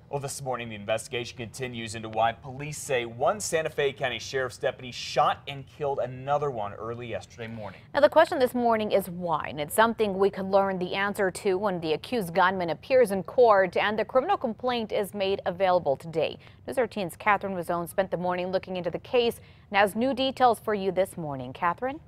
Well, this morning, the investigation continues into why police say one Santa Fe County Sheriff's deputy shot and killed another one early yesterday morning. Now, the question this morning is why, and it's something we could learn the answer to when the accused gunman appears in court and the criminal complaint is made available today. News 13's Catherine Wazone spent the morning looking into the case and has new details for you this morning. Catherine?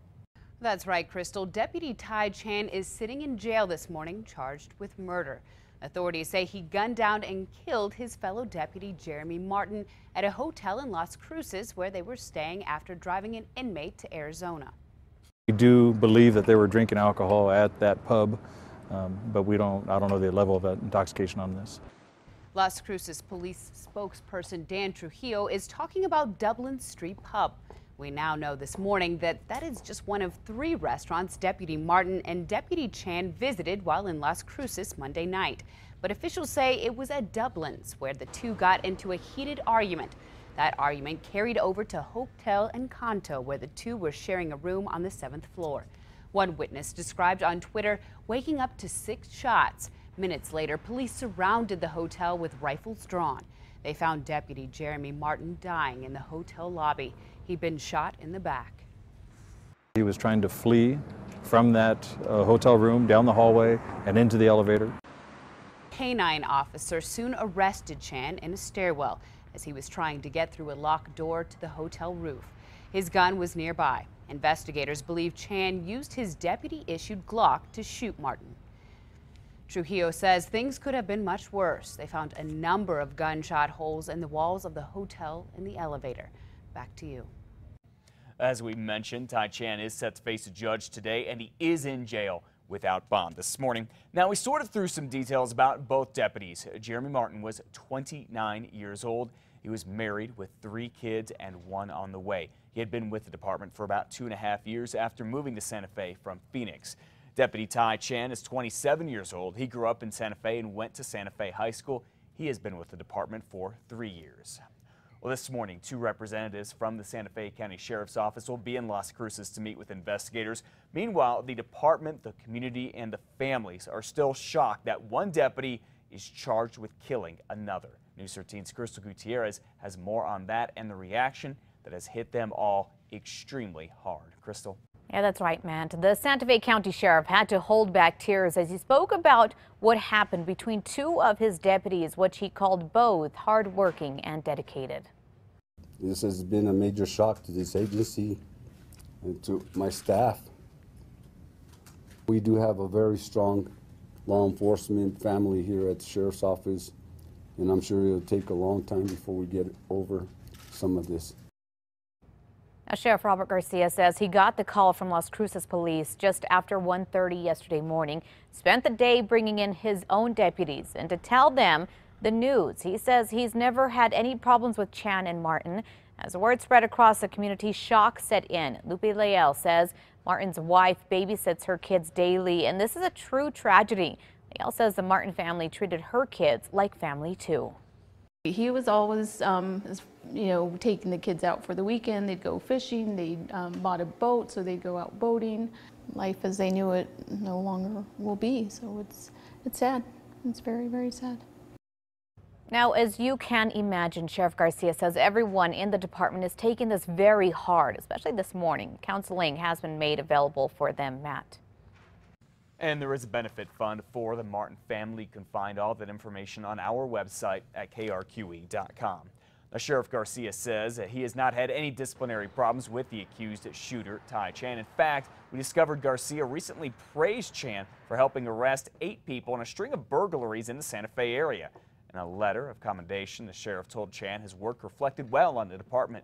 That's right, Crystal. Deputy Ty Chan is sitting in jail this morning, charged with murder. Authorities say he gunned down and killed his fellow deputy Jeremy Martin at a hotel in Las Cruces where they were staying after driving an inmate to Arizona. We do believe that they were drinking alcohol at that pub, but I don't know the level of intoxication on this. Las Cruces police spokesperson Dan Trujillo is talking about Dublin Street Pub. We now know this morning that that is just one of 3 restaurants Deputy Martin and Deputy Chan visited while in Las Cruces Monday night. But officials say it was at Dublin's where the two got into a heated argument. That argument carried over to Hotel Encanto, where the two were sharing a room on the 7th floor. One witness described on Twitter waking up to 6 shots. Minutes later, police surrounded the hotel with rifles drawn. They found Deputy Jeremy Martin dying in the hotel lobby. He'd been shot in the back. He was trying to flee from that hotel room down the hallway and into the elevator. Canine officer soon arrested Chan in a stairwell as he was trying to get through a locked door to the hotel roof. His gun was nearby. Investigators believe Chan used his deputy-issued Glock to shoot Martin. Trujillo says things could have been much worse. They found a number of gunshot holes in the walls of the hotel and the elevator. Back to you. As we mentioned, Ty Chan is set to face a judge today, and he is in jail without bond this morning. Now, we sorted through some details about both deputies. Jeremy Martin was 29 years old. He was married with 3 kids and 1 on the way. He had been with the department for about 2.5 years after moving to Santa Fe from Phoenix. Deputy Ty Chan is 27 years old. He grew up in Santa Fe and went to Santa Fe High School. He has been with the department for 3 years. Well, this morning, 2 representatives from the Santa Fe County Sheriff's Office will be in Las Cruces to meet with investigators. Meanwhile, the department, the community, and the families are still shocked that one deputy is charged with killing another. News 13's Crystal Gutierrez has more on that and the reaction that has hit them all extremely hard. Crystal? Yeah, that's right, Matt. The Santa Fe County Sheriff had to hold back tears as he spoke about what happened between 2 of his deputies, which he called both hardworking and dedicated. This has been a major shock to this agency and to my staff. We do have a very strong law enforcement family here at the Sheriff's Office, and I'm sure it'll take a long time before we get over some of this. Now, Sheriff Robert Garcia says he got the call from Las Cruces police just after 1:30 yesterday morning, spent the day bringing in his own deputies and to tell them the news. He says he's never had any problems with Chan and Martin. As the word spread across the community, shock set in. Lupe Leal says Martin's wife babysits her kids daily, and this is a true tragedy. Leal says the Martin family treated her kids like family too. He was always, taking the kids out for the weekend. They'd go fishing. They bought a boat, so they'd go out boating. Life as they knew it no longer will be. So it's sad. It's very, very sad. Now, as you can imagine, Sheriff Garcia says everyone in the department is taking this very hard, especially this morning. Counseling has been made available for them, Matt. And there is a benefit fund for the Martin family. You can find all that information on our website at KRQE.com. Now, Sheriff Garcia says that he has not had any disciplinary problems with the accused shooter, Ty Chan. In fact, we discovered Garcia recently praised Chan for helping arrest 8 people in a string of burglaries in the Santa Fe area. In a letter of commendation, the sheriff told Chan his work reflected well on the department.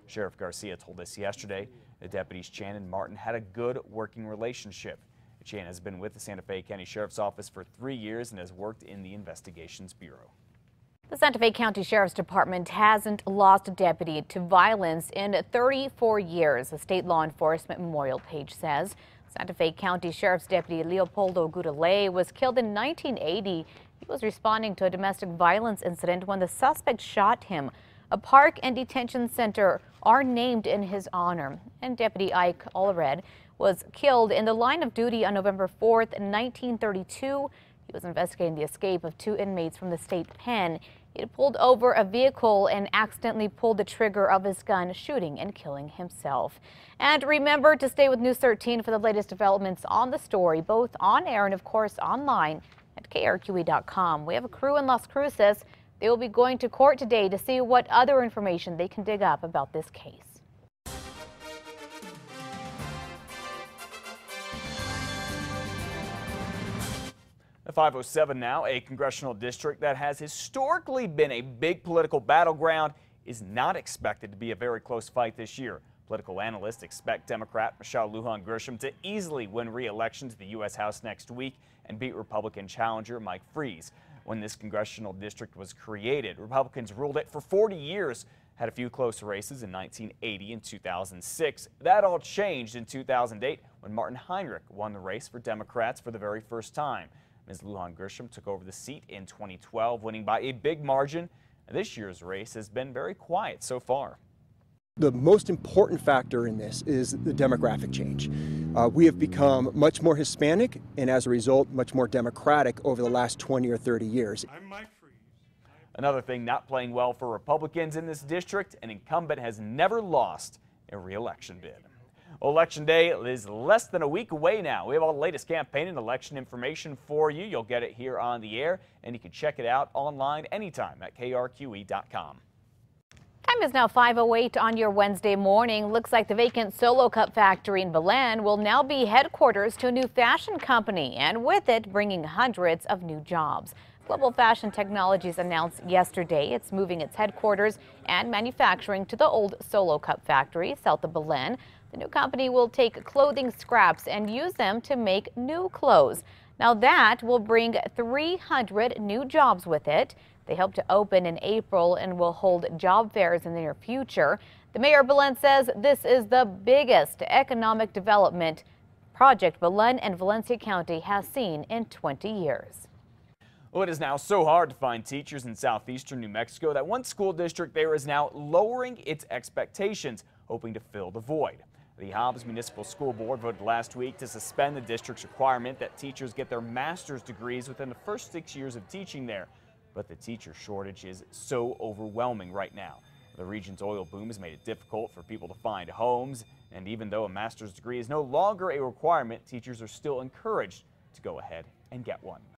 Sheriff Garcia told us yesterday that deputies Chan and Martin had a good working relationship. Chan has been with the Santa Fe County Sheriff's Office for 3 years and has worked in the Investigations Bureau. The Santa Fe County Sheriff's Department hasn't lost a deputy to violence in 34 years, a state law enforcement memorial page says. Santa Fe County Sheriff's Deputy Leopoldo Guralay was killed in 1980. He was responding to a domestic violence incident when the suspect shot him. A park and detention center are named in his honor. And Deputy Ike Allred was killed in the line of duty on November 4th, 1932. He was investigating the escape of 2 inmates from the state pen. He had pulled over a vehicle and accidentally pulled the trigger of his gun, shooting and killing himself. And remember to stay with News 13 for the latest developments on the story, both on air and, of course, online at KRQE.com. We have a crew in Las Cruces. They will be going to court today to see what other information they can dig up about this case. At 5:07 now, a congressional district that has historically been a big political battleground is not expected to be a very close fight this year. Political analysts expect Democrat Michelle Lujan Grisham to easily win re-election to the U.S. House next week and beat Republican challenger Mike Freese. When this congressional district was created, Republicans ruled it for 40 years, had a few close races in 1980 and 2006. That all changed in 2008 when Martin Heinrich won the race for Democrats for the very first time. Ms. Lujan Grisham took over the seat in 2012, winning by a big margin. This year's race has been very quiet so far. The most important factor in this is the demographic change. We have become much more Hispanic and as a result much more Democratic over the last 20 or 30 years. Another thing not playing well for Republicans in this district, an incumbent has never lost a re-election bid. Election day is less than a week away now. We have all the latest campaign and election information for you. You'll get it here on the air, and you can check it out online anytime at KRQE.com. Time is now 5:08 on your Wednesday morning. Looks like the vacant Solo Cup factory in Belen will now be headquarters to a new fashion company, and with it bringing hundreds of new jobs. Global Fashion Technologies announced yesterday it's moving its headquarters and manufacturing to the old Solo Cup factory south of Belen. The new company will take clothing scraps and use them to make new clothes. Now that will bring 300 new jobs with it. They hope to open in April and will hold job fairs in the near future. The mayor of Belen says this is the biggest economic development project Belen and Valencia County has seen in 20 years. Well, it is now so hard to find teachers in southeastern New Mexico that one school district there is now lowering its expectations, hoping to fill the void. The Hobbs Municipal School Board voted last week to suspend the district's requirement that teachers get their master's degrees within the first 6 years of teaching there. But the teacher shortage is so overwhelming right now. The region's oil boom has made it difficult for people to find homes, and even though a master's degree is no longer a requirement, teachers are still encouraged to go ahead and get one.